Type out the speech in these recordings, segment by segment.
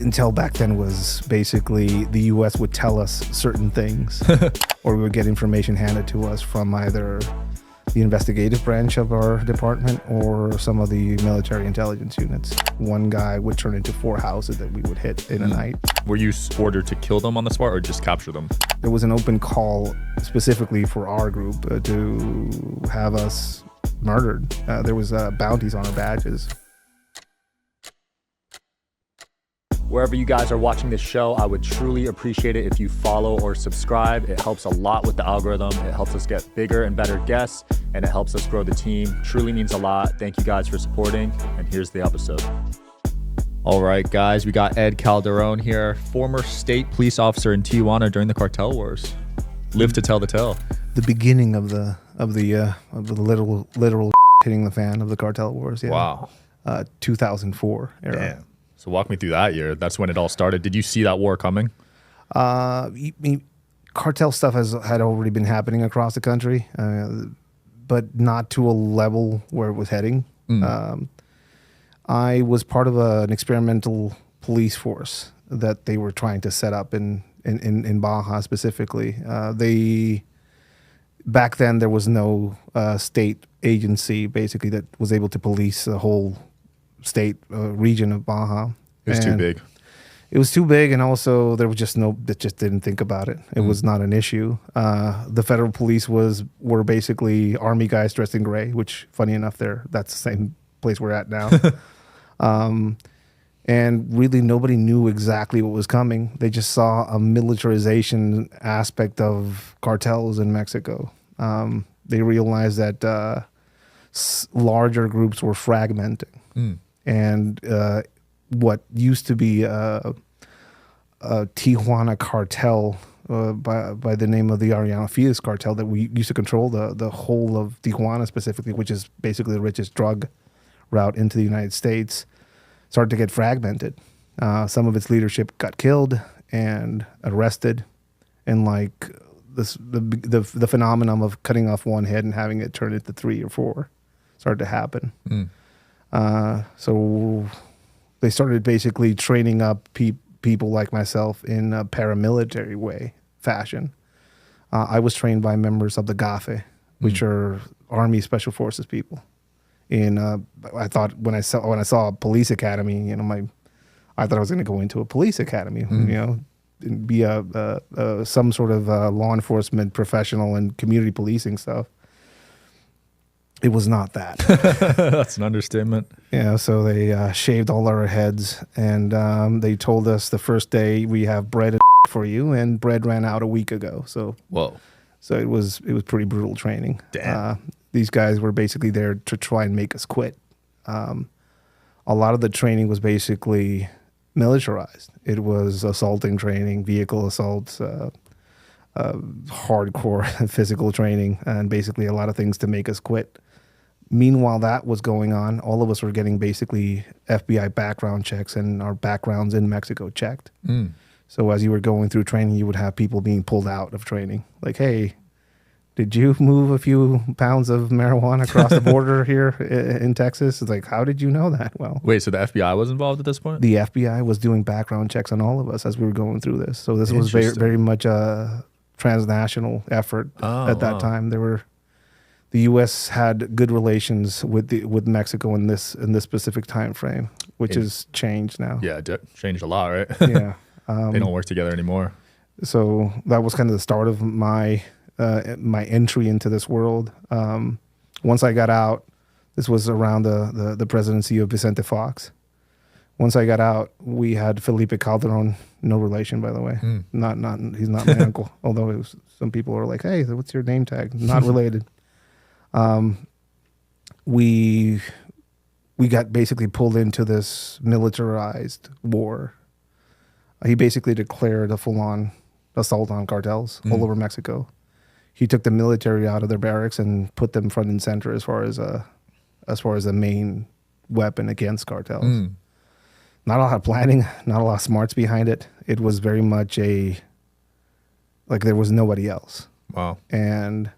intel back then was basically the U.S. would tell us certain things, or we would get information handed to us from either the investigative branch of our department or some of the military intelligence units. One guy would turn into 4 houses that we would hit in a night. Were you ordered to kill them on the spot or just capture them? There was an open call specifically for our group to have us murdered. There was bounties on our badges. Wherever you guys are watching this show, I would truly appreciate it if you follow or subscribe. It helps a lot with the algorithm. It helps us get bigger and better guests, and it helps us grow the team. Truly means a lot. Thank you guys for supporting, and here's the episode. All right, guys, we got Ed Calderon here, former state police officer in Tijuana during the cartel wars. Live to tell the tale. The beginning of the literal hitting the fan of the cartel wars. Yeah. Wow. 2004 era. Damn. So walk me through that year. That's when it all started. Did you see that war coming? Cartel stuff had already been happening across the country, but not to a level where it was heading. I was part of an experimental police force that they were trying to set up in Baja specifically. Back then there was no state agency basically that was able to police the whole state region of Baja. It was too big. It was too big, and also there was just that just didn't think about it. It was not an issue. The federal police were basically army guys dressed in gray, which, funny enough, that's the same place we're at now. And really nobody knew exactly what was coming. They just saw a militarization aspect of cartels in Mexico. They realized that larger groups were fragmenting. And what used to be a Tijuana cartel by the name of the Arellano Fields cartel that we used to control the whole of Tijuana specifically, which is basically the richest drug route into the United States, started to get fragmented. Some of its leadership got killed and arrested, and like the phenomenon of cutting off one head and having it turn into 3 or 4 started to happen. So they started basically training up people like myself in a paramilitary fashion. I was trained by members of the GAFE, which are Army Special Forces people. And I thought when I saw a police academy, I thought I was going to go into a police academy, and be some sort of law enforcement professional and community policing stuff. It was not that. That's an understatement. Yeah, so they shaved all our heads, and they told us the first day we have bread and for you, and bread ran out a week ago. So whoa. So it was pretty brutal training. Damn. These guys were basically there to try and make us quit. A lot of the training was basically militarized. It was assaulting training, vehicle assaults, hardcore physical training, and basically a lot of things to make us quit. Meanwhile, that was going on. All of us were getting basically FBI background checks and our backgrounds in Mexico checked. So as you were going through training, you would have people being pulled out of training. Like, hey, did you move a few pounds of marijuana across the border here in Texas? It's like, how did you know that? Well, wait, so the FBI was involved at this point? The FBI was doing background checks on all of us as we were going through this. So this was very much a transnational effort at that time. The U.S. had good relations with Mexico in this specific time frame, which has changed now. Yeah, it changed a lot, right? Yeah, they don't work together anymore. So that was kind of the start of my entry into this world. Once I got out, this was around the presidency of Vicente Fox. Once I got out, we had Felipe Calderon, no relation, by the way. He's not my uncle. Although some people are like, "Hey, what's your name tag?" Not related. We got basically pulled into this militarized war. He basically declared a full-on assault on cartels all over Mexico. He took the military out of their barracks and put them front and center as far as a main weapon against cartels. Not a lot of planning, not a lot of smarts behind it. It was very much like there was nobody else. Wow. And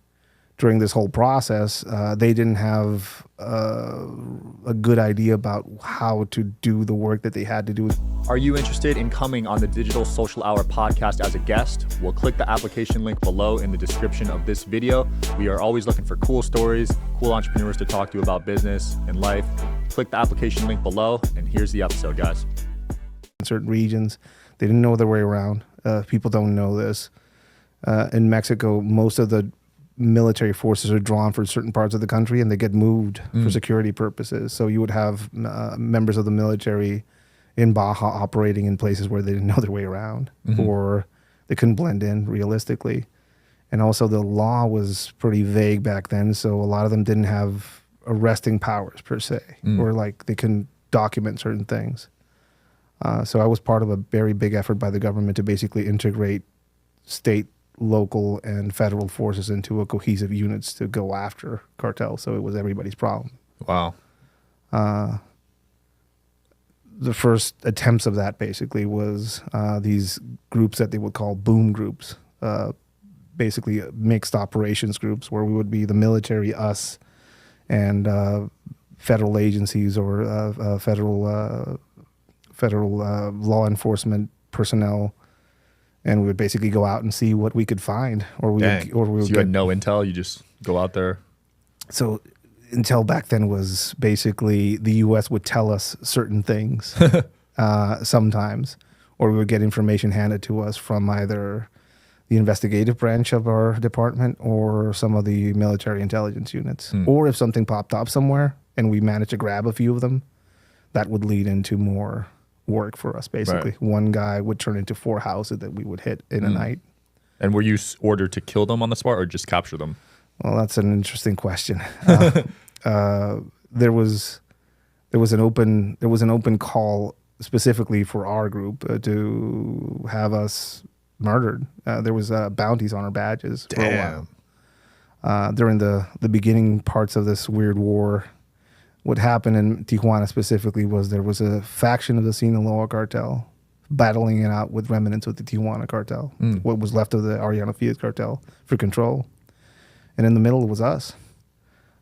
during this whole process, they didn't have a good idea about how to do the work that they had to do. Are you interested in coming on the Digital Social Hour podcast as a guest? Well, click the application link below in the description of this video. We are always looking for cool stories, cool entrepreneurs to talk to about business and life. Click the application link below, and here's the episode, guys. In certain regions, they didn't know their way around. People don't know this. In Mexico, most of the military forces are drawn for certain parts of the country, and they get moved for security purposes. So you would have members of the military in Baja operating in places where they didn't know their way around, or they couldn't blend in realistically. And also the law was pretty vague back then, so a lot of them didn't have arresting powers per se, or like they couldn't document certain things. So I was part of a very big effort by the government to basically integrate state, local, and federal forces into a cohesive units to go after cartels. So it was everybody's problem. Wow. The first attempts of that basically was these groups that they would call boom groups, basically mixed operations groups where we would be the military, us, and federal agencies or federal law enforcement personnel. And we would basically go out and see what we could find, or we would, so you had no intel. You just go out there. So intel back then was basically the U.S. would tell us certain things sometimes, or we would get information handed to us from either the investigative branch of our department or some of the military intelligence units. Or if something popped up somewhere and we managed to grab a few of them, that would lead into more work for us, basically. Right. One guy would turn into 4 houses that we would hit in a night. And were you ordered to kill them on the spot or just capture them? Well, that's an interesting question. There was an open call specifically for our group to have us murdered. There was bounties on our badges for a while. During the beginning parts of this weird war, what happened in Tijuana specifically was there was a faction of the Sinaloa cartel battling it out with remnants of the Tijuana cartel, what was left of the Arellano Fiat cartel for control. And in the middle was us.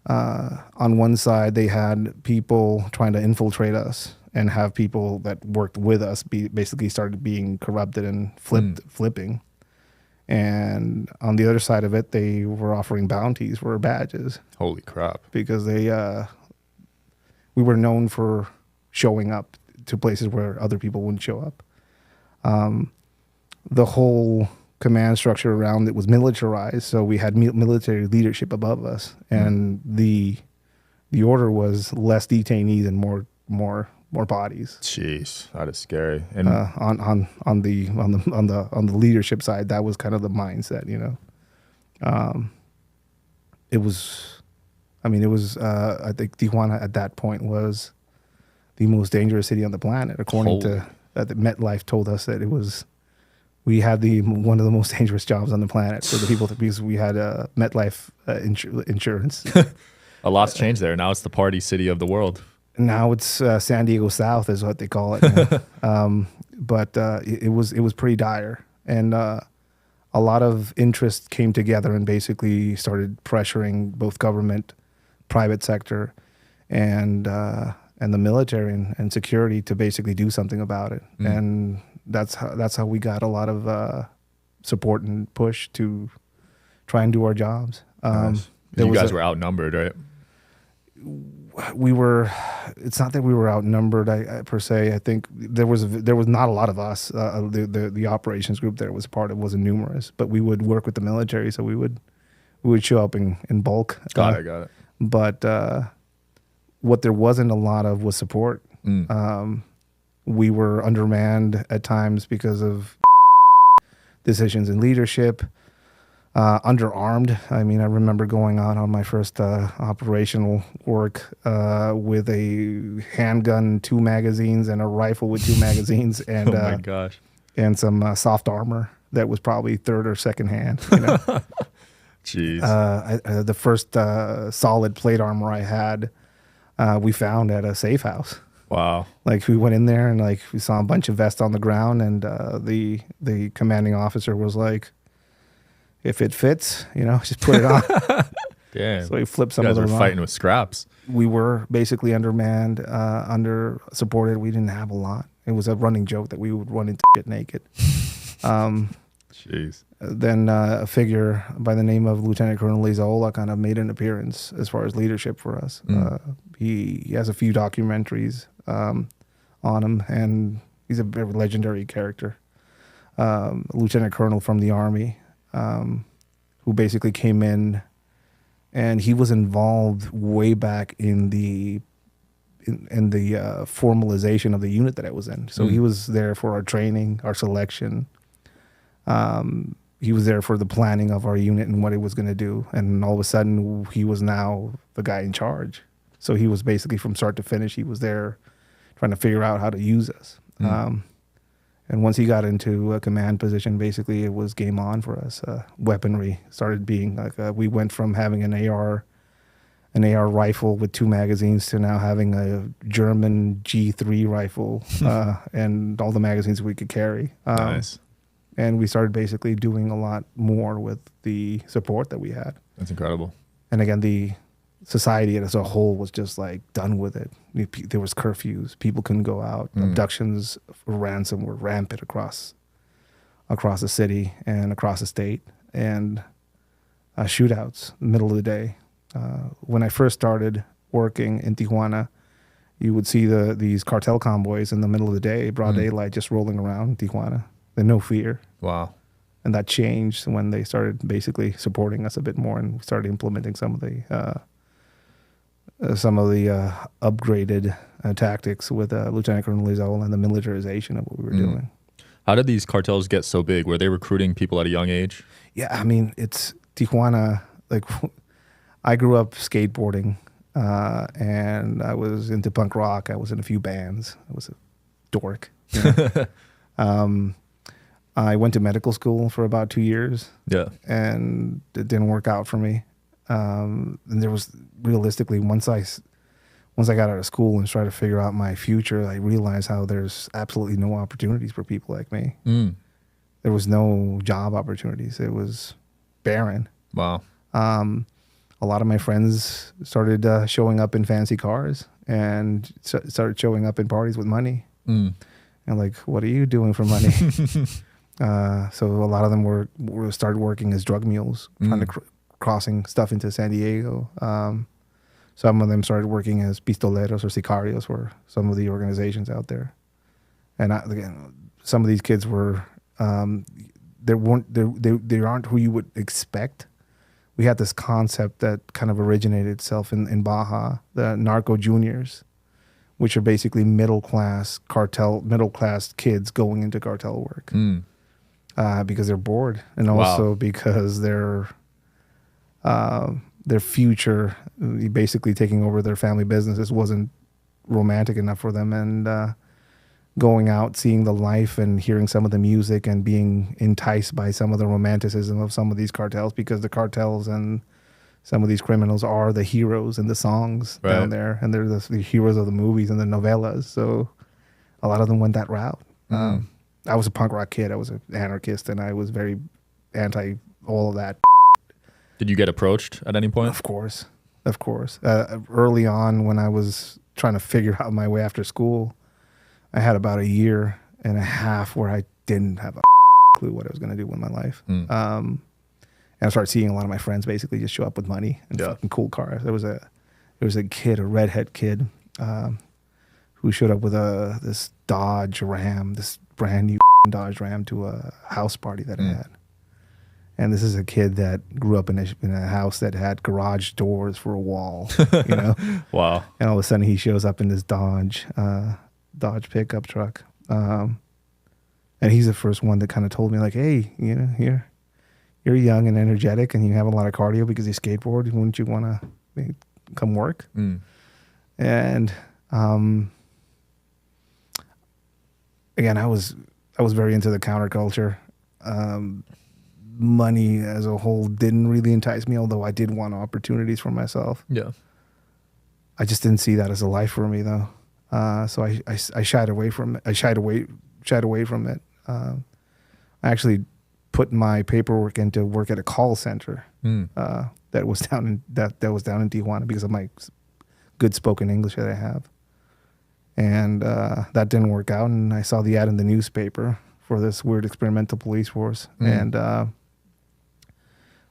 On one side, they had people trying to infiltrate us and have people that worked with us basically started being corrupted and flipping. And on the other side of it, they were offering bounties for badges. Holy crap. Because we were known for showing up to places where other people wouldn't show up. The whole command structure around it was militarized, so we had military leadership above us, and the order was less detainees and more bodies. Jeez, that is scary. And on the leadership side, that was kind of the mindset, you know. It was. I think Tijuana at that point was the most dangerous city on the planet, according to MetLife told us that it was. We had one of the most dangerous jobs on the planet for the people because we had MetLife insurance. A lot's changed there. Now it's the party city of the world. Now it's San Diego South is what they call it. You know? But it was pretty dire, and a lot of interest came together and basically started pressuring both government, private sector, and the military and security to basically do something about it. And that's how we got a lot of support and push to try and do our jobs. Nice. You guys were outnumbered, right? We were. It's not that we were outnumbered per se. I think there was not a lot of us. The operations group there was part of wasn't numerous, but we would work with the military, so we would show up in bulk. Got it. But what there wasn't a lot of was support. We were undermanned at times because of decisions in leadership, underarmed. I mean, I remember going out on my first operational work with a handgun, 2 magazines, and a rifle with 2 magazines, and oh my gosh, and some soft armor that was probably third or second hand. You know? Jeez. The first solid plate armor I had, we found at a safe house. Wow. Like we went in there and like we saw a bunch of vests on the ground, and the commanding officer was like, if it fits, you know, just put it on. Damn. So we flipped some You of guys them were off. fighting with scraps. We were basically undermanned, under supported. We didn't have a lot. It was a running joke that we would run into shit naked. Jeez. Then a figure by the name of Lieutenant Colonel Lizola kind of made an appearance as far as leadership for us. He has a few documentaries on him, and he's a very legendary character. Lieutenant Colonel from the Army, who basically came in, and he was involved way back in the formalization of the unit that I was in. So he was there for our training, our selection. He was there for the planning of our unit and what it was going to do. And all of a sudden, he was now the guy in charge. So he was basically from start to finish. He was there trying to figure out how to use us. And once he got into a command position, basically it was game on for us. Weaponry started being like, we went from having an AR rifle with 2 magazines to now having a German G3 rifle and all the magazines we could carry. Nice. And we started basically doing a lot more with the support that we had. That's incredible. And again, the society as a whole was just like done with it. There was curfews. People couldn't go out. Abductions for ransom were rampant across the city and across the state. And shootouts, middle of the day. When I first started working in Tijuana, you would see these cartel convoys in the middle of the day, broad daylight, just rolling around Tijuana. There's no fear. Wow. And that changed when they started basically supporting us a bit more, and we started implementing some of the upgraded tactics with Lieutenant Colonel Lizola and the militarization of what we were doing. How did these cartels get so big? Were they recruiting people at a young age? Yeah, I mean, it's Tijuana. Like, I grew up skateboarding, and I was into punk rock. I was in a few bands. I was a dork. You know? I went to medical school for about 2 years. Yeah. And it didn't work out for me. And there was realistically, once I got out of school and tried to figure out my future, I realized how there's absolutely no opportunities for people like me. There was no job opportunities. It was barren. Wow. A lot of my friends started showing up in fancy cars and started showing up in parties with money. And like, what are you doing for money? So a lot of them were started working as drug mules, trying to crossing stuff into San Diego. Some of them started working as pistoleros or sicarios for some of the organizations out there. And again, some of these kids were they aren't who you would expect. We had this concept that kind of originated itself in Baja, the narco juniors, which are basically middle class kids going into cartel work because they're bored, and also because their future, basically taking over their family businesses, wasn't romantic enough for them, and going out, seeing the life and hearing some of the music and being enticed by some of the romanticism of some of these cartels, because the cartels and some of these criminals are the heroes in the songs down there, and they're the heroes of the movies and the novellas. So a lot of them went that route. I was a punk rock kid. I was an anarchist, and I was very anti all of that. Did you get approached at any point? Of course. Early on, when I was trying to figure out my way after school, I had about 1.5 years where I didn't have a clue what I was going to do with my life. And I started seeing a lot of my friends basically just show up with money and fucking cool cars. There was a kid, a redhead kid, who showed up with this Dodge Ram, this brand new Dodge Ram, to a house party that I had. And this is a kid that grew up in a house that had garage doors for a wall, you know? Wow. And all of a sudden he shows up in this Dodge pickup truck. And he's the first one that kind of told me, like, hey, you know, you're young and energetic and you have a lot of cardio because you skateboard. Wouldn't you want to come work? And again, I was very into the counterculture. Money as a whole didn't really entice me, although I did want opportunities for myself. Yeah. I just didn't see that as a life for me, though. So I shied away from it. I shied away from it. I actually put my paperwork in to work at a call center that was down in Tijuana because of my good spoken English that I have. And that didn't work out, and I saw the ad in the newspaper for this weird experimental police force. And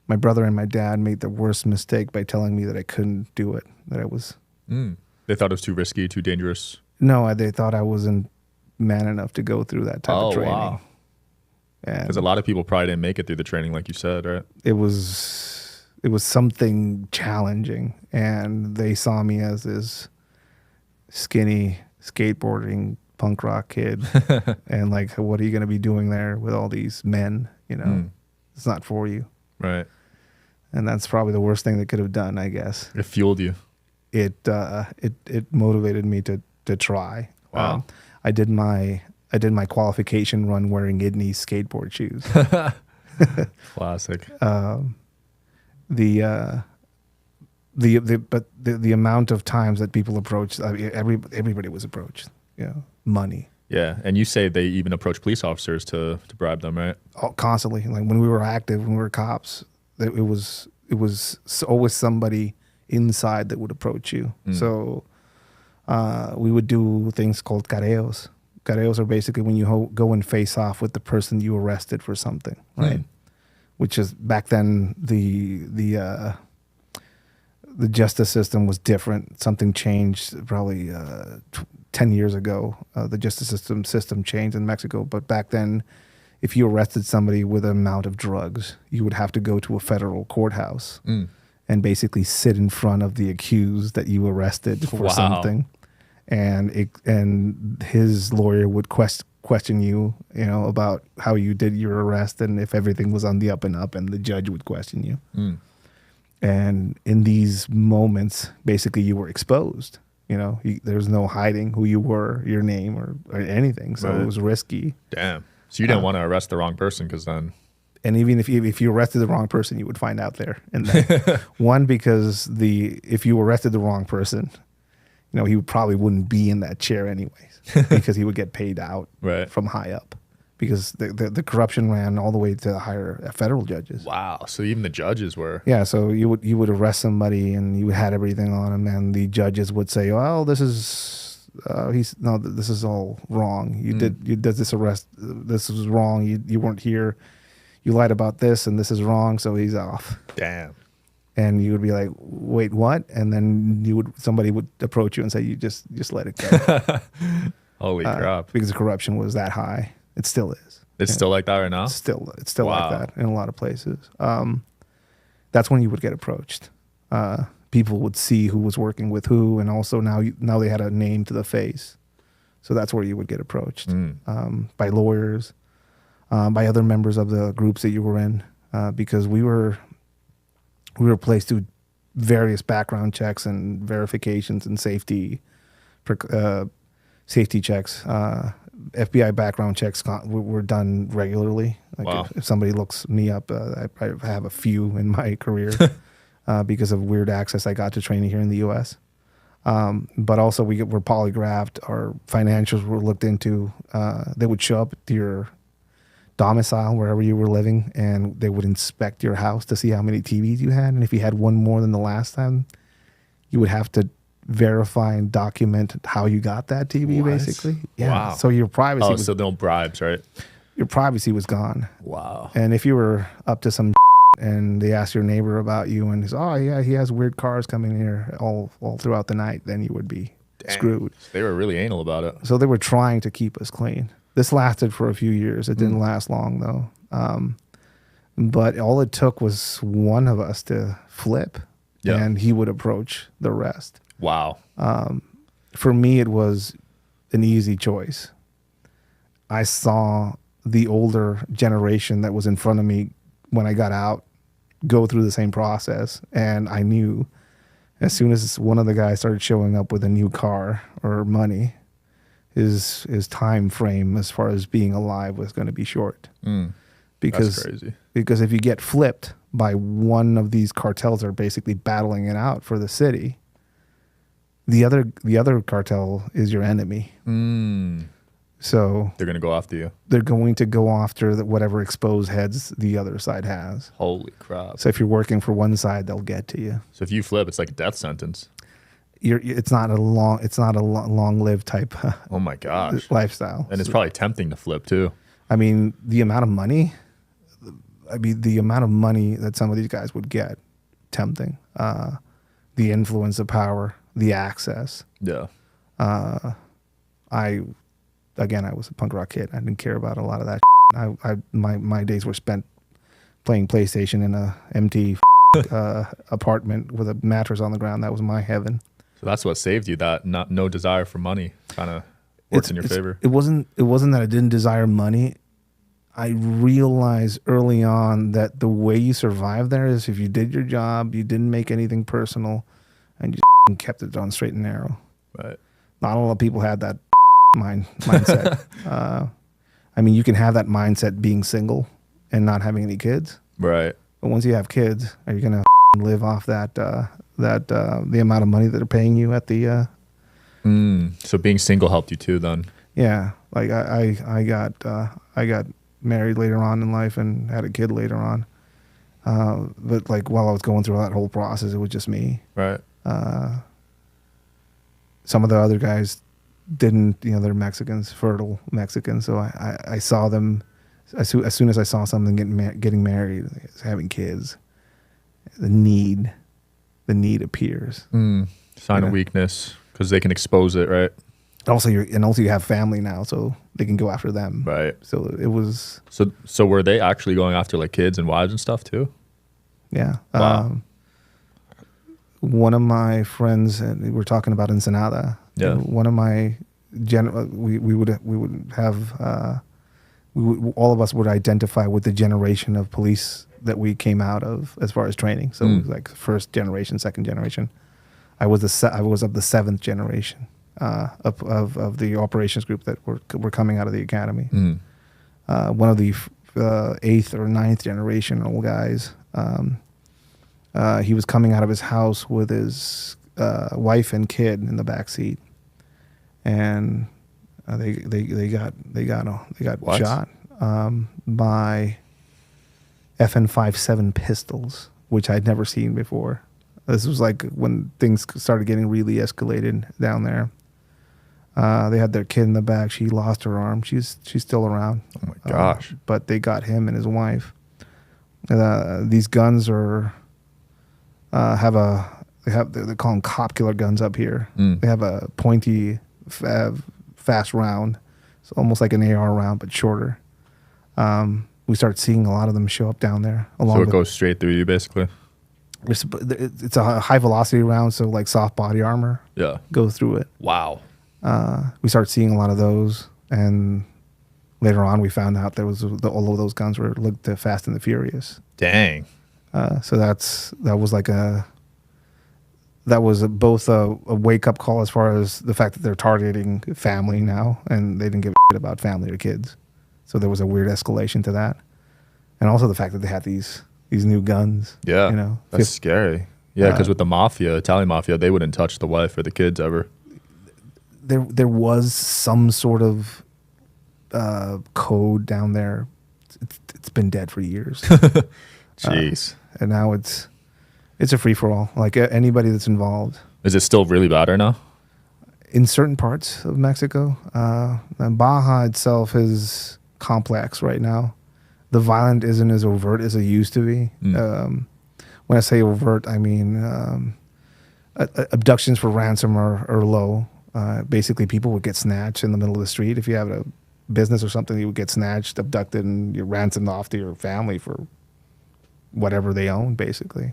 my brother and my dad made the worst mistake by telling me that I couldn't do it, that I was... They thought it was too risky, too dangerous? No, they thought I wasn't man enough to go through that type of training. Wow. Because a lot of people probably didn't make it through the training, like you said, right? It was something challenging, and they saw me as this skinny skateboarding punk rock kid, and like, what are you going to be doing there with all these men? You know, it's not for you, right? And that's probably the worst thing they could have done, I guess. It fueled you. It motivated me to try. Wow. I did my qualification run wearing Idney's skateboard shoes. Classic. The amount of times that people approached, I mean, everybody was approached. Money. Yeah, and you say they even approach police officers to bribe them, right? Oh, constantly. Like when we were active, when we were cops, it was always somebody inside that would approach you. So we would do things called careos. Careos are basically when you go and face off with the person you arrested for something, right? Which is back then the justice system was different. Something changed probably 10 years ago. The justice system changed in Mexico, but back then, if you arrested somebody with an amount of drugs, you would have to go to a federal courthouse and basically sit in front of the accused that you arrested for something. And his lawyer would question you, about how you did your arrest and if everything was on the up and up, and the judge would question you. And in these moments, basically you were exposed. There's no hiding who you were, your name, or anything. So It was risky. Damn. So you didn't want to arrest the wrong person, because then... And even if you arrested the wrong person, you would find out there. And then, one, because if you arrested the wrong person, he probably wouldn't be in that chair anyways, because he would get paid out from high up, because the corruption ran all the way to higher federal judges. Wow. So even the judges were... Yeah. So you would arrest somebody and you had everything on him, and the judges would say, "Well, this is this is all wrong. You did this arrest. This was wrong. You weren't here. You lied about this, and this is wrong. So he's off." Damn. And you would be like, "Wait, what?" And then somebody would approach you and say, "You just let it go." Holy crap! Because the corruption was that high. It still is. It's still like that right now? It's still like that in a lot of places. That's when you would get approached. People would see who was working with who, and also now they had a name to the face. So that's where you would get approached by lawyers, by other members of the groups that you were in, because we were placed through various background checks and verifications and safety checks. FBI background checks were done regularly. Like if somebody looks me up, I have a few in my career because of weird access I got to training here in the U.S. But also we were polygraphed. Our financials were looked into. They would show up to your domicile wherever you were living, and they would inspect your house to see how many TVs you had. And if you had one more than the last time, you would have to verify and document how you got that TV, basically. Yeah. Wow. So your privacy. So no bribes, right? Your privacy was gone. Wow. And if you were up to some and they asked your neighbor about you and he's, "Oh yeah, he has weird cars coming here all throughout the night," then you would be screwed. They were really anal about it. So they were trying to keep us clean. This lasted for a few years. It didn't last long though. But all it took was one of us to flip, and he would approach the rest. Wow. For me, it was an easy choice. I saw the older generation that was in front of me when I got out go through the same process, and I knew as soon as one of the guys started showing up with a new car or money, his time frame as far as being alive was going to be short. Because, that's crazy. Because if you get flipped by one of these cartels that are basically battling it out for the city, the other cartel is your enemy. So They're gonna go after you. they're going to go after whatever exposed heads the other side has. Holy crap! So if you're working for one side, they'll get to you. So if you flip, it's like a death sentence. It's not a long-lived type Oh my gosh! lifestyle. And it's probably tempting to flip too. I mean, the amount of money that some of these guys would get, tempting. The influence, the power, the access. Yeah. I was a punk rock kid. I didn't care about a lot of that. My days were spent playing PlayStation in a empty apartment with a mattress on the ground. That was my heaven. So that's what saved you. That no desire for money kind of worked in your favor. It wasn't that I didn't desire money. I realized early on that the way you survive there is if you did your job, you didn't make anything personal, and you kept it on straight and narrow. Right. Not a lot of people had that mindset. I mean, you can have that mindset being single and not having any kids. Right. But once you have kids, are you gonna live off that the amount of money that they're paying you at the? So being single helped you too, then. Yeah, like I got married later on in life and had a kid later on. But like while I was going through that whole process, it was just me. Right. Some of the other guys didn't, they're Mexicans, fertile Mexicans. So I saw them as soon as I saw something getting married, having kids, the need appears. Sign of weakness because they can expose it, right? Also, you have family now, so they can go after them. Right. So it was. So were they actually going after like kids and wives and stuff too? Yeah. Wow. One of my friends, and we're talking about Ensenada. Yeah. One of my we would have all of us would identify with the generation of police that we came out of as far as training. So it was like first generation, second generation. I was of the seventh generation of the operations group that were coming out of the academy. One of the eighth or ninth generational guys. He was coming out of his house with his wife and kid in the back seat, and they got What? shot by FN-57 pistols, which I'd never seen before. This was like when things started getting really escalated down there. They had their kid in the back. She lost her arm. She's still around. Oh my gosh. But they got him and his wife. These guns are they call them cop killer guns up here. They have a pointy, fast round. It's almost like an AR round, but shorter. We start seeing a lot of them show up down there. So it goes straight through you, basically. It's a high velocity round, so like soft body armor. Yeah. Goes through it. Wow. We start seeing a lot of those, and later on we found out all of those guns were linked to Fast and the Furious. Dang. So that was both a wake up call as far as the fact that they're targeting family now, and they didn't give a shit about family or kids. So there was a weird escalation to that, and also the fact that they had these new guns. Yeah, that's scary. Yeah, because with the mafia, Italian mafia, they wouldn't touch the wife or the kids ever. There was some sort of code down there. It's been dead for years. Jeez. And now it's a free for all. Like anybody that's involved. Is it still really bad right now? In certain parts of Mexico, and Baja itself is complex right now. The violence isn't as overt as it used to be. When I say overt, I mean abductions for ransom are low. Basically, people would get snatched in the middle of the street. If you have a business or something, you would get snatched, abducted, and you're ransomed off to your family for whatever they own, basically.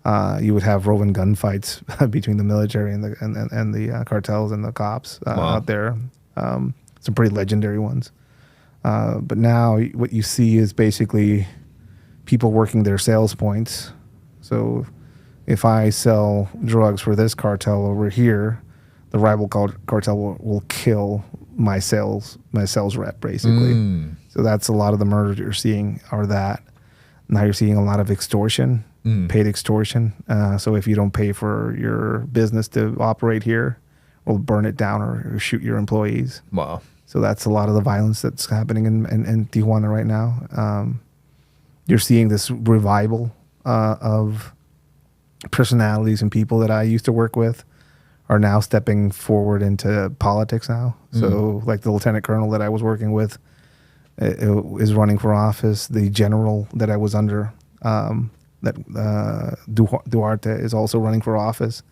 You would have roving gunfights between the military and the cartels and the cops out there. Some pretty legendary ones. But now what you see is basically people working their sales points. So if I sell drugs for this cartel over here, the rival cartel will kill my sales rep, basically. So that's a lot of the murders you're seeing are that. Now you're seeing a lot of extortion, paid extortion. So if you don't pay for your business to operate here, we'll burn it down or shoot your employees. Wow. So that's a lot of the violence that's happening in Tijuana right now. You're seeing this revival of personalities and people that I used to work with are now stepping forward into politics now. So like the lieutenant colonel that I was working with is running for office. The general that I was under, Duarte, is also running for office.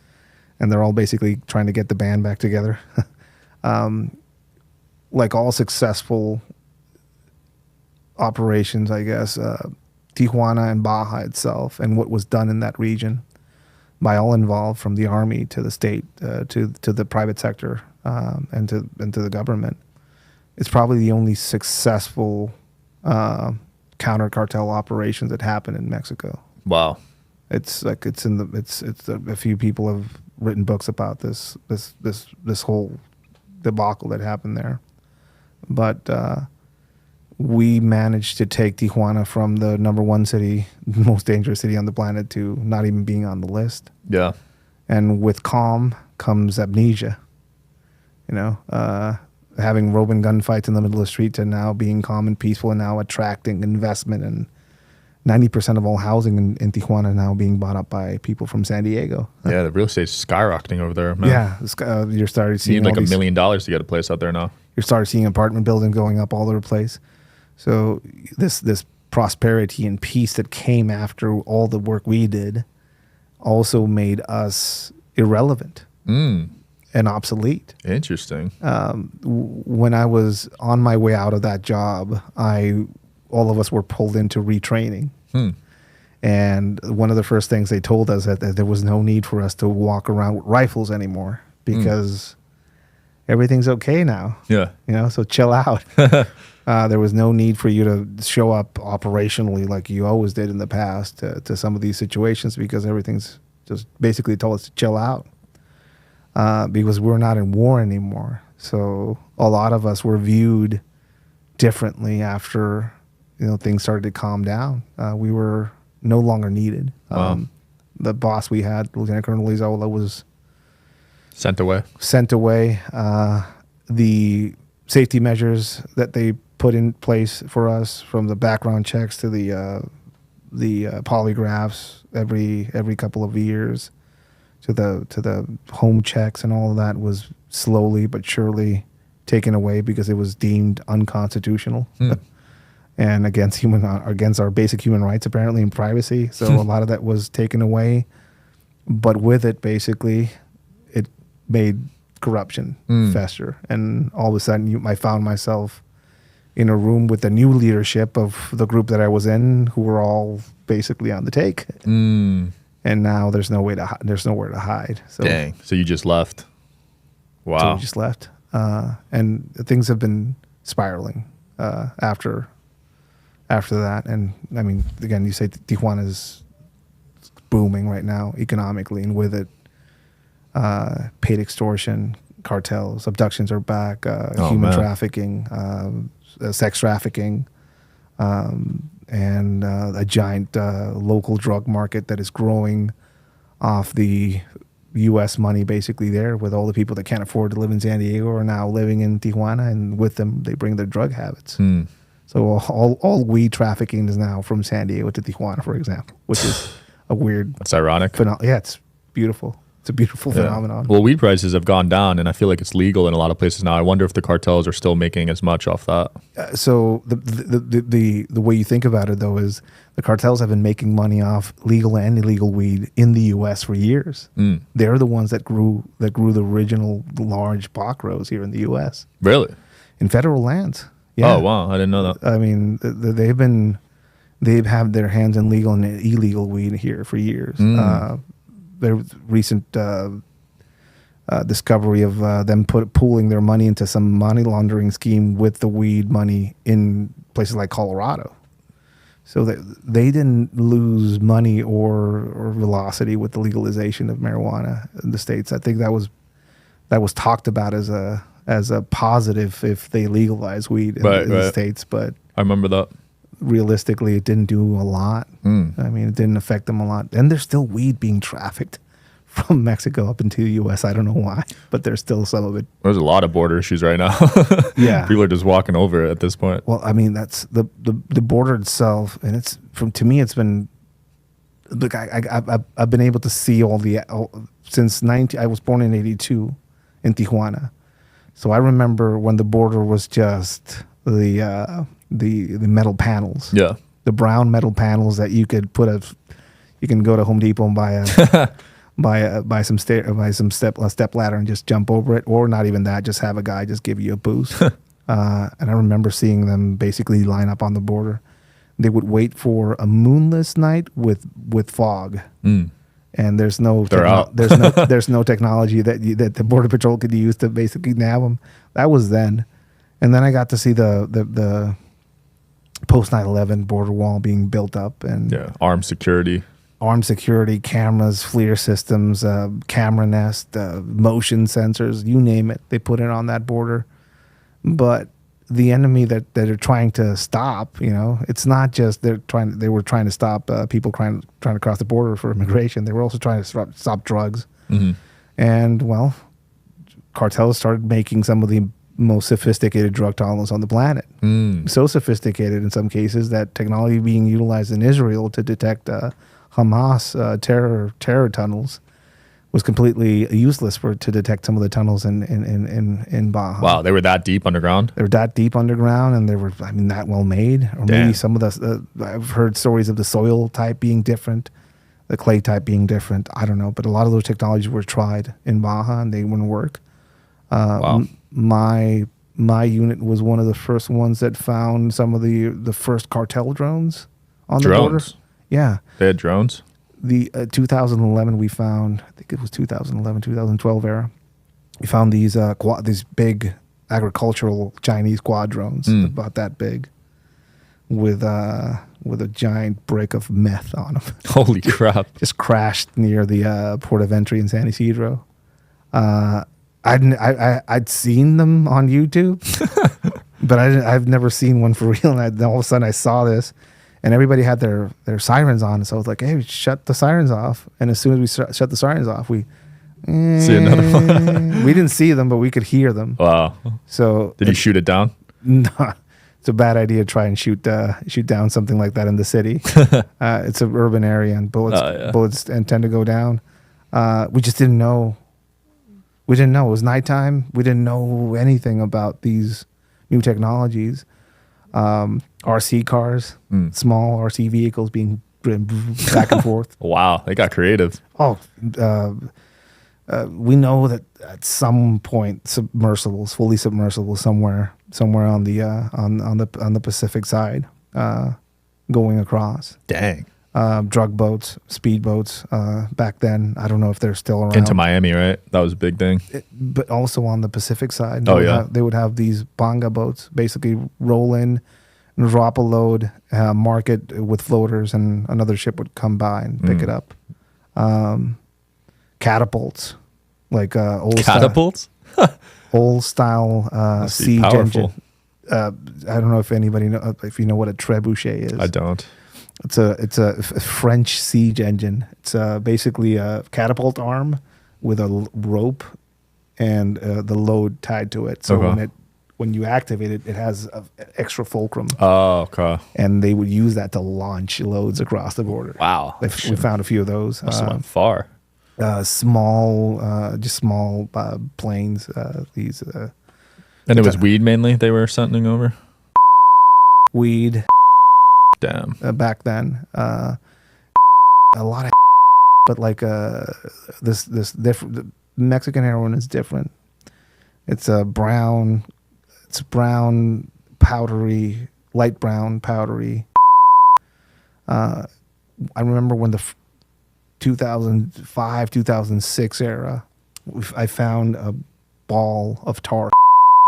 And they're all basically trying to get the band back together. Like all successful operations, I guess, Tijuana and Baja itself and what was done in that region by all involved, from the army to the state to the private sector and to the government, it's probably the only successful counter cartel operations that happen in Mexico. Wow. It's like a few people have written books about this whole debacle that happened there, but we managed to take Tijuana from the #1 city, most dangerous city on the planet, to not even being on the list. Yeah. And with calm comes amnesia. You know, having roving gunfights in the middle of the street to now being calm and peaceful and now attracting investment, and 90% of all housing in Tijuana now being bought up by people from San Diego. Yeah, the real estate's skyrocketing over there, man. Yeah, you're starting to see You need like $1 million to get a place out there now. You start seeing apartment buildings going up all over the place. So this prosperity and peace that came after all the work we did also made us irrelevant and obsolete. Interesting. When I was on my way out of that job, all of us were pulled into retraining. And one of the first things they told us that there was no need for us to walk around with rifles anymore because everything's okay now. Yeah. You know, so chill out. There was no need for you to show up operationally like you always did in the past to some of these situations, because everything's just basically told us to chill out because we're not in war anymore. So a lot of us were viewed differently after, you know, things started to calm down. We were no longer needed. Wow. The boss we had, Lieutenant Colonel Lizola, was Sent away. The safety measures that they put in place for us, from the background checks to the polygraphs every couple of years, to the home checks and all of that, was slowly but surely taken away because it was deemed unconstitutional and against our basic human rights, apparently, and privacy. So a lot of that was taken away, but with it, basically, it made corruption fester, and all of a sudden I found myself in a room with the new leadership of the group that I was in, who were all basically on the take, and now there's nowhere to hide. So, dang. So you just left. Wow. So we just left, and things have been spiraling after that. And I mean, again, you say Tijuana is booming right now economically, and with it, paid extortion, cartels, abductions are back, human trafficking, sex trafficking, and a giant local drug market that is growing off the U.S. money, basically, there, with all the people that can't afford to live in San Diego are now living in Tijuana, and with them they bring their drug habits. So all weed trafficking is now from San Diego to Tijuana, for example, which is a weird. That's ironic. Yeah, it's beautiful. It's a beautiful phenomenon. Well, weed prices have gone down, and I feel like it's legal in a lot of places now. I wonder if the cartels are still making as much off that. So the way you think about it, though, is the cartels have been making money off legal and illegal weed in the U.S. for years. They're the ones that grew the original large Bach grows here in the U.S. Really? In federal lands. Yeah. Oh wow, I didn't know that. I mean, they've had their hands in legal and illegal weed here for years. There was recent discovery of them pooling their money into some money laundering scheme with the weed money in places like Colorado. So they didn't lose money or velocity with the legalization of marijuana in the States. I think that was talked about as a positive if they legalize weed in the States, but I remember that. Realistically, it didn't do a lot. I mean, it didn't affect them a lot. And there's still weed being trafficked from Mexico up into the U.S. I don't know why, but there's still some of it. There's a lot of border issues right now. Yeah. People are just walking over it at this point. Well, I mean, that's the border itself, and to me, it's been. Look, I've been able to see since I was born in '82 in Tijuana, so I remember when the border was just the metal panels. Yeah. The brown metal panels that you could you can go to Home Depot and buy some step ladder and just jump over it, or not even that, just have a guy just give you a boost. And I remember seeing them basically line up on the border. They would wait for a moonless night with fog, and there's no there's no technology that the Border Patrol could use to basically nab them. That was then, and then I got to see the post 9/11 border wall being built up, and armed security, cameras, FLIR systems, camera nest, motion sensors, you name it, they put it on that border. But the enemy that they're trying to stop, it's not just they were trying to stop people trying to cross the border for immigration. They were also trying to stop drugs. Mm-hmm. And well, cartels started making some of the most sophisticated drug tunnels on the planet. So sophisticated in some cases that technology being utilized in Israel to detect Hamas terror tunnels was completely useless to detect some of the tunnels in Baja. Wow, they were that deep underground? They were that deep underground, and they were, that well made. Or maybe some of I've heard stories of the soil type being different, the clay type being different. I don't know, but a lot of those technologies were tried in Baja, and they wouldn't work. Wow. My unit was one of the first ones that found some of the first cartel drones on the border. Yeah. They had drones? The 2011 we found, I think it was 2011, 2012 era. We found these big agricultural Chinese quad drones, about that big, with a giant brick of meth on them. Holy crap! Just crashed near the port of entry in San Isidro. I'd seen them on YouTube, but I've never seen one for real. And all of a sudden I saw this. And everybody had their sirens on. So I was like, hey, shut the sirens off. And as soon as we shut the sirens off, we see another one. We didn't see them, but we could hear them. Wow. So did you shoot it down? No. It's a bad idea to try and shoot down something like that in the city. It's an urban area, and bullets tend to go down. We just didn't know. We didn't know. It was nighttime. We didn't know anything about these new technologies. RC cars, small RC vehicles being back and forth. Wow, they got creative. We know that at some point, fully submersibles, somewhere on the Pacific side, going across. Dang. Drug boats, speed boats. Back then, I don't know if they're still around. Into Miami, right? That was a big thing. But also on the Pacific side. They would have these banga boats, basically roll in, drop a load, mark it with floaters, and another ship would come by and pick it up. Catapults, like old style siege engine. I don't know if anybody if you know what a trebuchet is. I don't. It's a French siege engine. It's basically a catapult arm with a rope and the load tied to it. So when you activate it, it has an extra fulcrum. Oh, okay. And they would use that to launch loads across the border. Wow. We found a few of those. Must have went far. Small planes. These. And it was weed mainly they were sending over? Weed. Damn. Back then. A lot of but like this different. The Mexican heroin is different. It's brown, powdery, light brown, powdery. I remember when the 2005, 2006 era, I found a ball of tar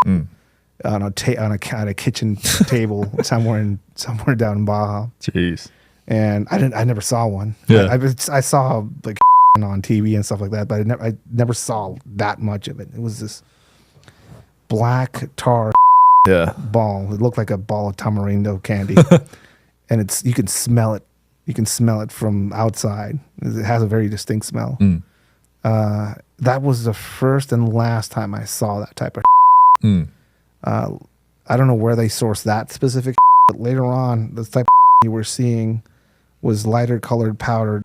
on a kitchen table somewhere down in Baja. Jeez. And I never saw one. Yeah. I saw like on TV and stuff like that, but I never saw that much of it. It was this black tar ball. It looked like a ball of tamarindo candy. And you can smell it. You can smell it from outside. It has a very distinct smell. That was the first and last time I saw that type of. Mm. I don't know where they sourced that specific, but later on, the type of you were seeing was lighter colored powder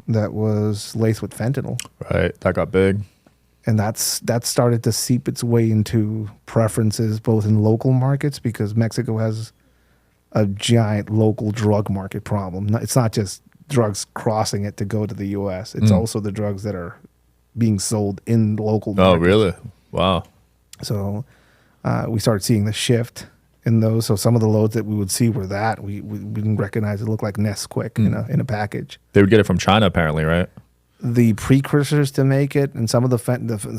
that was laced with fentanyl. Right. That got big. And that started to seep its way into preferences both in local markets, because Mexico has a giant local drug market problem. It's not just drugs crossing it to go to the U.S. It's also the drugs that are being sold in local markets. Oh, really? Wow. So we started seeing the shift in those. So some of the loads that we would see were that. We didn't recognize it looked like Nesquik in a package. They would get it from China, apparently, right? The precursors to make it, and some of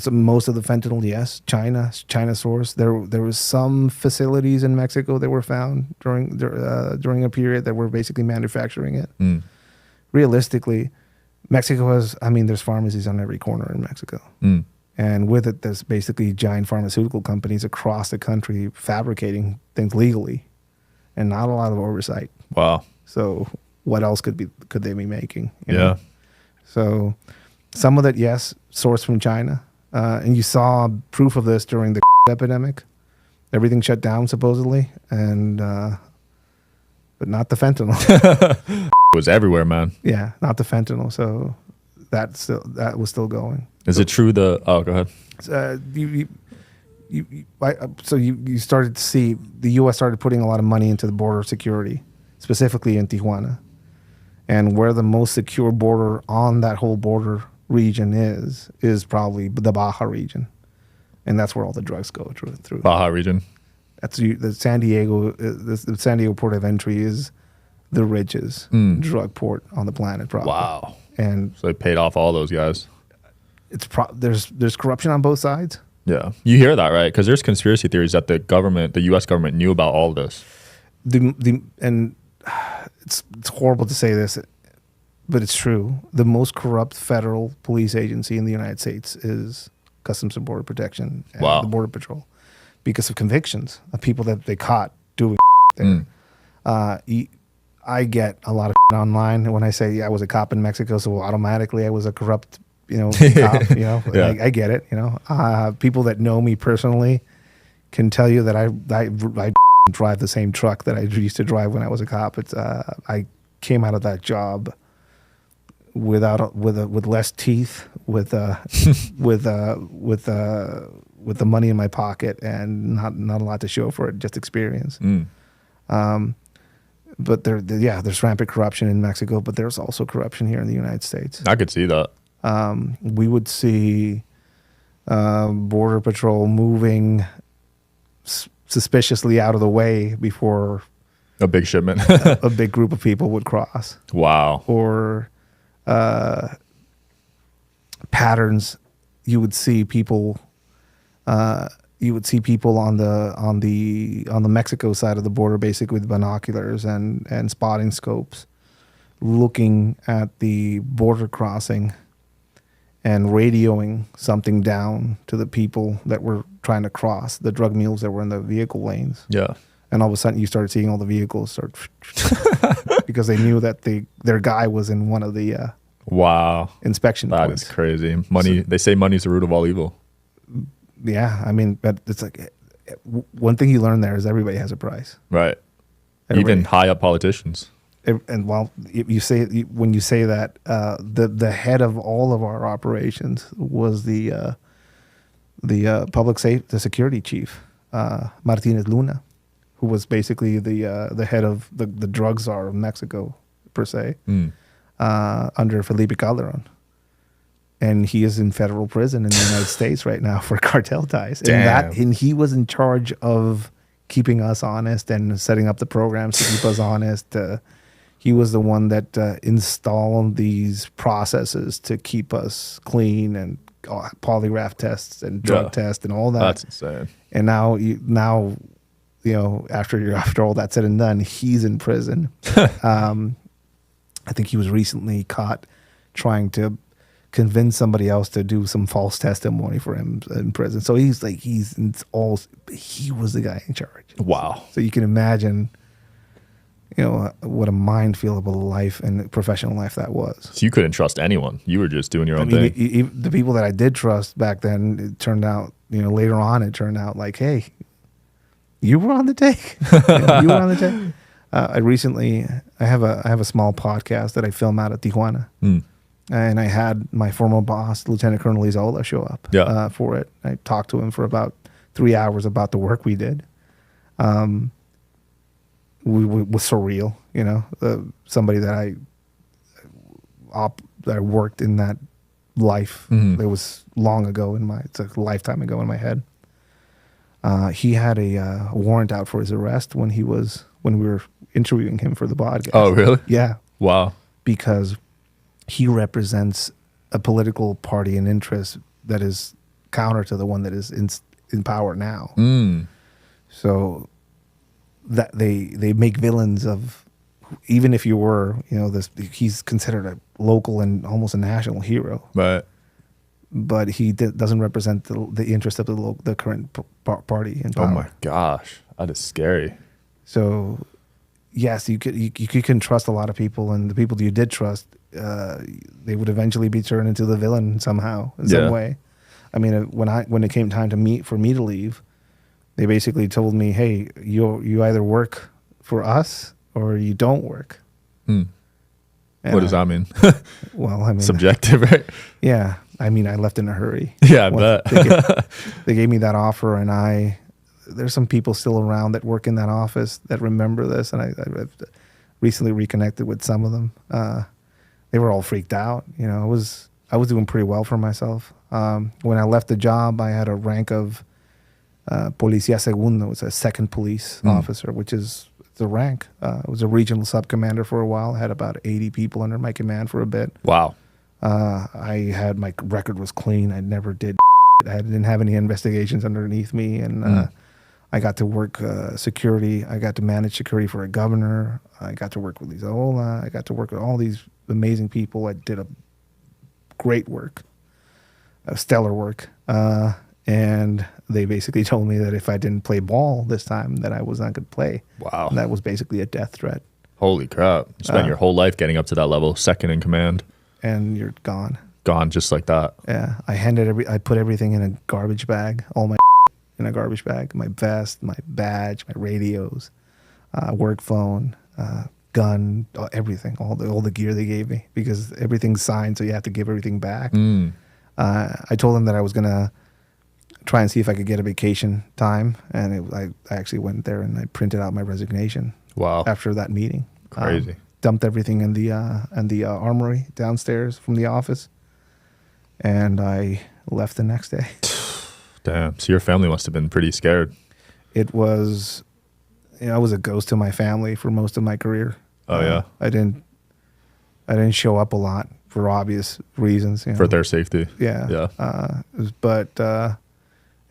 most of the fentanyl, yes, China source. There was some facilities in Mexico that were found during a period that were basically manufacturing it. Mm. Realistically, Mexico has, there's pharmacies on every corner in Mexico. Mm. And with it, there's basically giant pharmaceutical companies across the country fabricating things legally, and not a lot of oversight. Wow. So what else could they be making? You Yeah. know? So some of it, yes, sourced from China. And you saw proof of this during the epidemic. Everything shut down supposedly, and but not the fentanyl. It was everywhere, man. Yeah, not the fentanyl. So that was still going. Is it true go ahead. You started to see the U.S. started putting a lot of money into the border security, specifically in Tijuana. And where the most secure border on that whole border region is probably the Baja region. And that's where all the drugs go through. Baja region. That's the San Diego port of entry is the richest drug port on the planet, probably. Wow. And so they paid off all those guys. There's corruption on both sides. Yeah. You hear that, right? Because there's conspiracy theories that the U.S. government knew about all this. It's horrible to say this, but it's true. The most corrupt federal police agency in the United States is Customs and Border Protection and the Border Patrol, because of convictions of people that they caught doing there. I get a lot of online when I say I was a cop in Mexico, so automatically I was a corrupt, cop. Yeah. I get it. People that know me personally can tell you that I drive the same truck that I used to drive when I was a cop. It's I came out of that job with less teeth, with the money in my pocket, and not a lot to show for it, just experience. But there's rampant corruption in Mexico, but there's also corruption here in the United States. I could see that. We would see Border Patrol moving suspiciously out of the way before a big shipment, a big group of people would cross. Wow. Or patterns. You would see people. You would see people on the Mexico side of the border, basically with binoculars and spotting scopes, looking at the border crossing and radioing something down to the people that were trying to cross, the drug mules that were in the vehicle lanes. Yeah. And all of a sudden you started seeing all the vehicles start because they knew that their guy was in one of the inspection points. That is crazy. Money. They say money's the root of all evil. Yeah, but it's like one thing you learn there is everybody has a price. Right. Even high up politicians. And when you say that, the head of all of our operations was the security chief, Martinez Luna, who was basically the head of the drug czar of Mexico per se, under Felipe Calderon. And he is in federal prison in the United States right now for cartel ties. Damn. And he was in charge of keeping us honest and setting up the programs to keep us honest. He was the one that installed these processes to keep us clean, and polygraph tests and drug tests and all that. That's insane. And now after all that said and done, he's in prison. I think he was recently caught trying to convince somebody else to do some false testimony for him in prison. So he was the guy in charge. Wow. So you can imagine, you know, what a minefield of a life and professional life that was. So you couldn't trust anyone. You were just doing your own thing. The people that I did trust back then, it turned out, you know, later on, it turned out like, hey, you were on the take. You were on the take. I have a small podcast that I film out of Tijuana. And I had my former boss, Lieutenant Colonel Isola, show up for it. I talked to him for about 3 hours about the work we did. Was surreal, you know. Somebody that I worked in that life. It was long ago it's a lifetime ago in my head. He had a warrant out for his arrest when we were interviewing him for the podcast. Oh, really? Yeah. Wow. Because he represents a political party and interest that is counter to the one that is in power now. So that they make villains of, even if you were, you know, he's considered a local and almost a national hero. Right. But he doesn't represent the interest of the current party in power. Oh my gosh, that is scary. So yes, you can trust a lot of people, and the people you did trust, they would eventually be turned into the villain somehow, in some way. I mean, when it came time for me to leave, they basically told me, "Hey, you either work for us or you don't work." What does that mean? Well, I mean, subjective, right? Yeah, I mean, I left in a hurry. Yeah, I bet. They gave me that offer, and there's some people still around that work in that office that remember this, and I've recently reconnected with some of them. They were all freaked out. You know, I was doing pretty well for myself. When I left the job, I had a rank of Policía Segundo. It's a second police officer, which is the rank. I was a regional sub-commander for a while. I had about 80 people under my command for a bit. Wow. My record was clean. I never did. I didn't have any investigations underneath me, and I got to work security. I got to manage security for a governor. I got to work with Isola. I got to work with all these amazing people. I did a great work, stellar work. And they basically told me that if I didn't play ball this time, that I was not going to play. Wow. And that was basically a death threat. Holy crap. You spent your whole life getting up to that level, second in command. And you're gone. Gone just like that. Yeah. I put everything in a garbage bag, all my in a garbage bag, my vest, my badge, my radios, work phone, gun, everything, all the gear they gave me, because everything's signed, so you have to give everything back. I told them that I was going to try and see if I could get a vacation time, and I actually went there and I printed out my resignation. Wow. After that meeting. Crazy. Dumped everything in the armory downstairs from the office, and I left the next day. Damn. So your family must have been pretty scared. It was, I was a ghost to my family for most of my career. Oh yeah. I didn't show up a lot for obvious reasons. You know? For their safety. Yeah. Yeah.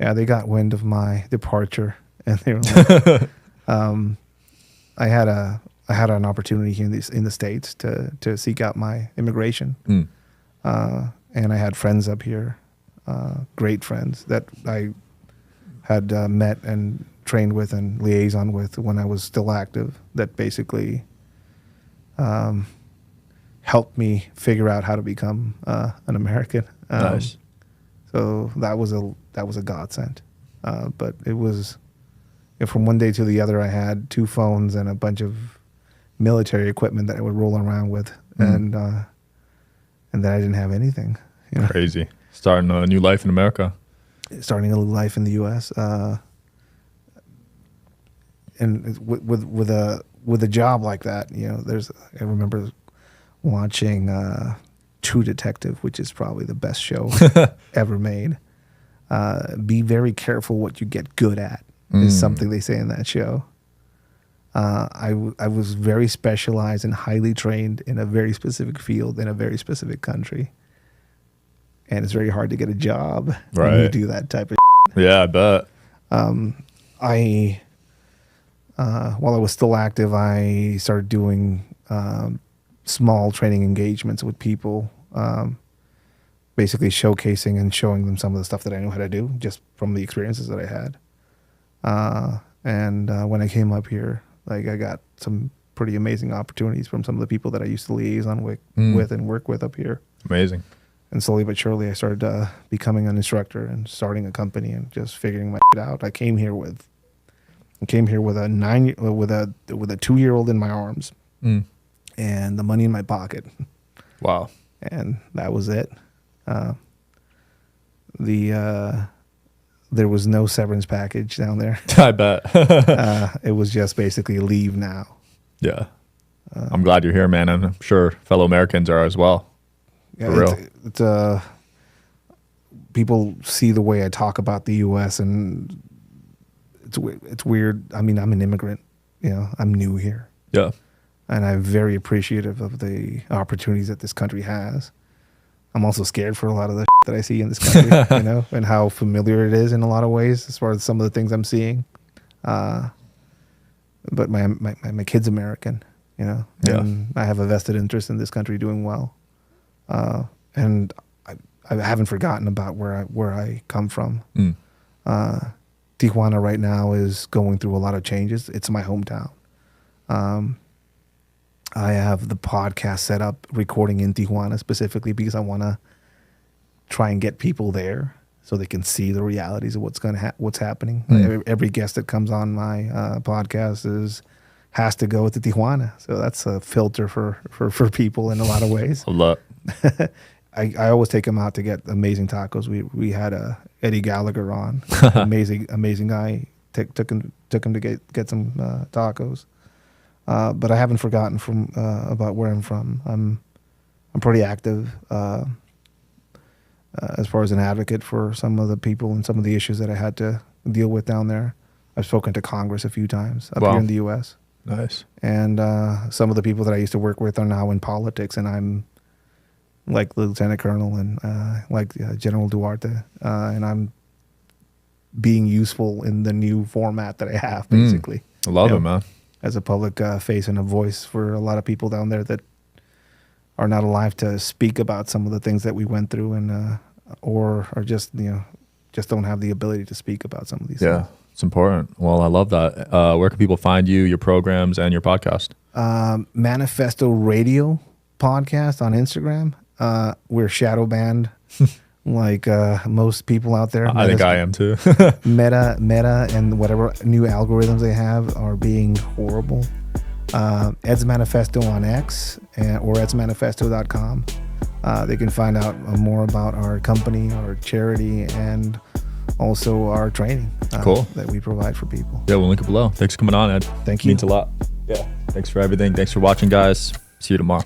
Yeah, they got wind of my departure, and they were like, I had an opportunity here in the States to seek out my immigration, and I had friends up here, great friends that I had met and trained with and liaison with when I was still active, that basically helped me figure out how to become an American. Nice. So that was a godsend. But it was, from one day to the other, I had 2 phones and a bunch of military equipment that I would roll around with, and then I didn't have anything. You know? Crazy. Starting a new life in America. Starting a new life in the U.S. And with a job like that, you know, I remember watching True Detective, which is probably the best show ever made. Be very careful what you get good at, is something they say in that show. I was very specialized and highly trained in a very specific field in a very specific country. And it's very hard to get a job when you do that type of Yeah, I bet. While I was still active, I started doing small training engagements with people, basically showcasing and showing them some of the stuff that I knew how to do just from the experiences that I had. And when I came up here, like, I got some pretty amazing opportunities from some of the people that I used to liaison with and work with up here. Amazing. And slowly but surely, I started becoming an instructor and starting a company and just figuring my shit out. I came here with a 2-year-old in my arms and the money in my pocket. Wow. And that was it. There was no severance package down there. I bet. It was just basically leave now. Yeah. I'm glad you're here, man. And I'm sure fellow Americans are as well. Yeah, For real. It's people see the way I talk about the U.S. and it's weird. I mean, I'm an immigrant. You know, I'm new here. Yeah. And I'm very appreciative of the opportunities that this country has. I'm also scared for a lot of the that I see in this country, you know, and how familiar it is in a lot of ways as far as some of the things I'm seeing. But my kid's American, you know, and I have a vested interest in this country doing well. And I haven't forgotten about where I come from. Tijuana right now is going through a lot of changes. It's my hometown. I have the podcast set up recording in Tijuana specifically because I want to try and get people there so they can see the realities of what's happening. Every guest that comes on my podcast has to go to Tijuana, so that's a filter for people in a lot of ways. A lot. I always take them out to get amazing tacos. We had Eddie Gallagher on, amazing guy. Took him to get some tacos. But I haven't forgotten about where I'm from. I'm pretty active as far as an advocate for some of the people and some of the issues that I had to deal with down there. I've spoken to Congress a few times up here in the U.S. Nice. And some of the people that I used to work with are now in politics, and I'm like Lieutenant Colonel and like General Duarte, and I'm being useful in the new format that I have, basically. I love it, man. As a public face and a voice for a lot of people down there that are not alive to speak about some of the things that we went through, and or just just don't have the ability to speak about some of these things. Yeah, it's important. Well, I love that. Where can people find you, your programs, and your podcast? Manifesto Radio podcast on Instagram. We're shadow banned. Like most people out there. I think I am too. Meta and whatever new algorithms they have are being horrible. Ed's Manifesto on X or edsmanifesto.com. They can find out more about our company, our charity, and also our training that we provide for people. Yeah, we'll link it below. Thanks for coming on, Ed. Thank you. Means a lot. Yeah. Thanks for everything. Thanks for watching, guys. See you tomorrow.